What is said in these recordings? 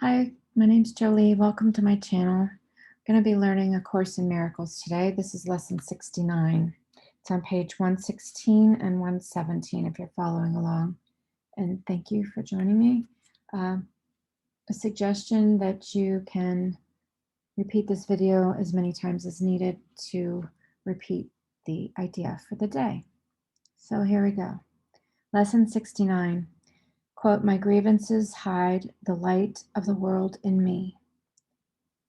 Hi, my name's Jolie. Welcome to my channel. I'm going to be learning A Course in Miracles today. This is lesson 69. It's on page 116 and 117 if you're following along. And thank you for joining me. A suggestion that you can repeat this video as many times as needed to repeat the idea for the day. So here we go. Lesson 69. Quote, "My grievances hide the light of the world in me.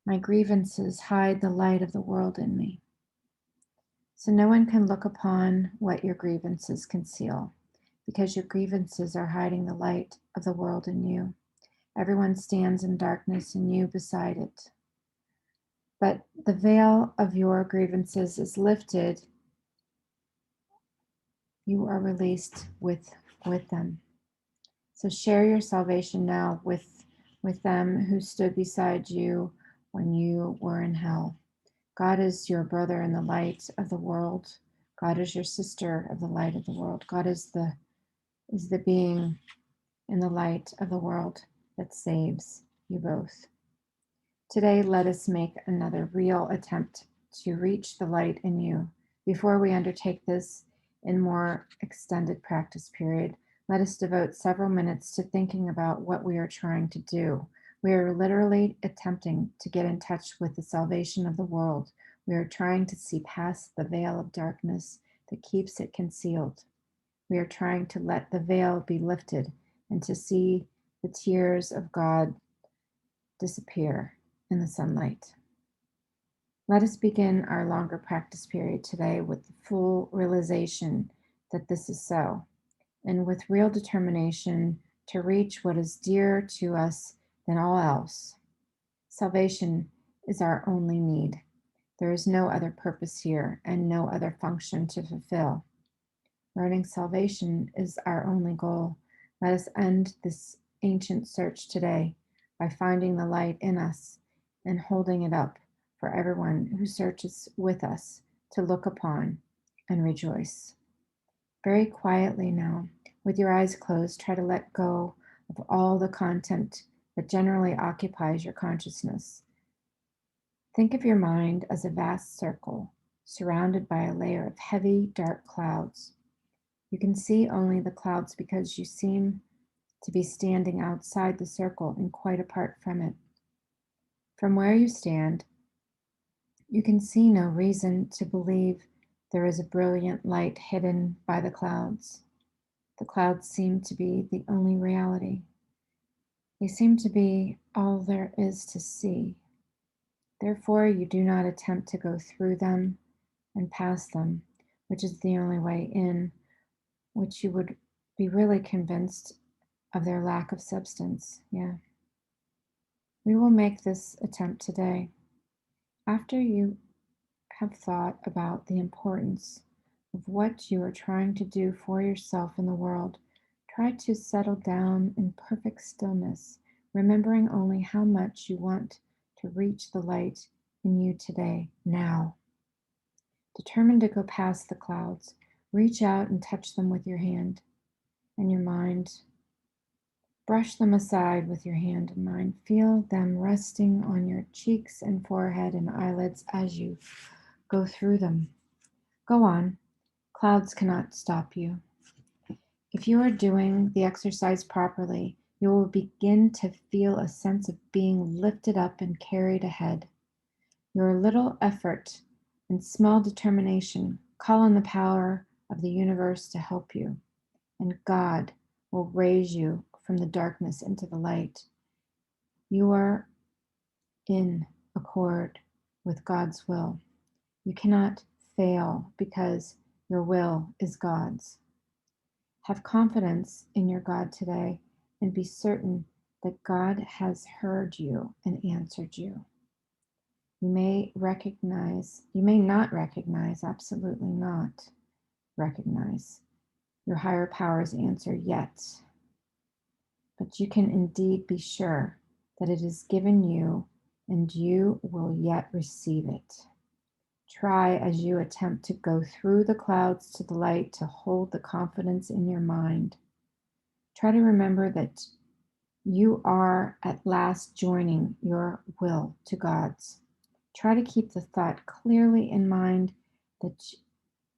My grievances hide the light of the world in me." So no one can look upon what your grievances conceal, because your grievances are hiding the light of the world in you. Everyone stands in darkness and you beside it. But the veil of your grievances is lifted. You are released with them. So share your salvation now with them who stood beside you when you were in hell. God is your brother in the light of the world. God is your sister of the light of the world. God is the being in the light of the world that saves you both. Today, let us make another real attempt to reach the light in you. Before we undertake this in more extended practice period, let us devote several minutes to thinking about what we are trying to do. We are literally attempting to get in touch with the salvation of the world. We are trying to see past the veil of darkness that keeps it concealed. We are trying to let the veil be lifted and to see the tears of God disappear in the sunlight. Let us begin our longer practice period today with the full realization that this is so, and with real determination to reach what is dearer to us than all else. Salvation is our only need. There is no other purpose here and no other function to fulfill. Learning salvation is our only goal. Let us end this ancient search today by finding the light in us and holding it up for everyone who searches with us to look upon and rejoice. Very quietly now, with your eyes closed, try to let go of all the content that generally occupies your consciousness. Think of your mind as a vast circle surrounded by a layer of heavy, dark clouds. You can see only the clouds because you seem to be standing outside the circle and quite apart from it. From where you stand, you can see no reason to believe there is a brilliant light hidden by the clouds. The clouds seem to be the only reality. They seem to be all there is to see. Therefore, you do not attempt to go through them and past them, which is the only way in, which you would be really convinced of their lack of substance. Yeah. We will make this attempt today. After you have thought about the importance of what you are trying to do for yourself in the world, try to settle down in perfect stillness, remembering only how much you want to reach the light in you today, now. Determined to go past the clouds, reach out and touch them with your hand and your mind. Brush them aside with your hand and mind. Feel them resting on your cheeks and forehead and eyelids as you go through them. Go on. Clouds cannot stop you. If you are doing the exercise properly, you will begin to feel a sense of being lifted up and carried ahead. Your little effort and small determination call on the power of the universe to help you, and God will raise you from the darkness into the light. You are in accord with God's will. You cannot fail because your will is God's. Have confidence in your God today and be certain that God has heard you and answered you. You may not recognize, absolutely not recognize your higher power's answer yet, but you can indeed be sure that it is given you and you will yet receive it. Try as you attempt to go through the clouds to the light to hold the confidence in your mind. Try to remember that You are at last joining your will to God's. Try to keep the thought clearly in mind that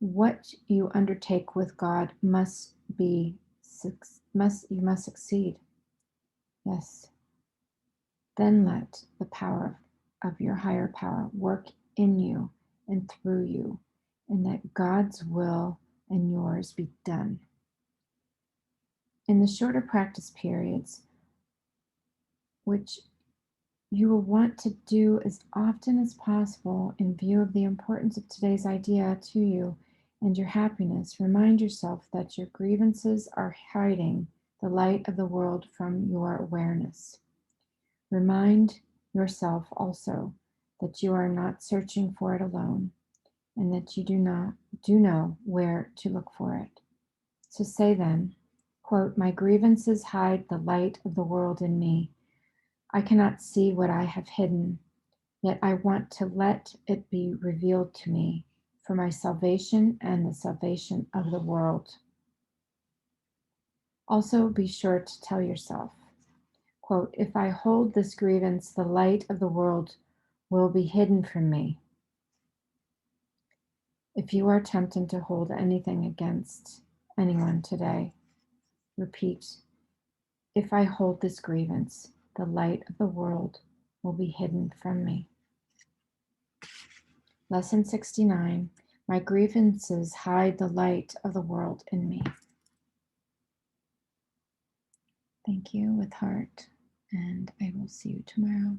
what you undertake with God you must succeed. Yes. Then let the power of your higher power work in you and through you, and that God's will and yours be done. In the shorter practice periods, which you will want to do as often as possible in view of the importance of today's idea to you and your happiness, remind yourself that your grievances are hiding the light of the world from your awareness. Remind yourself also that you are not searching for it alone and that you do know where to look for it. So say then, quote, "My grievances hide the light of the world in me. I cannot see what I have hidden, yet I want to let it be revealed to me for my salvation and the salvation of the world." Also be sure to tell yourself, quote, "If I hold this grievance, the light of the world will be hidden from me." If you are tempted to hold anything against anyone today, repeat, "If I hold this grievance, the light of the world will be hidden from me." Lesson 69. My grievances hide the light of the world in me. Thank you with heart, and I will see you tomorrow.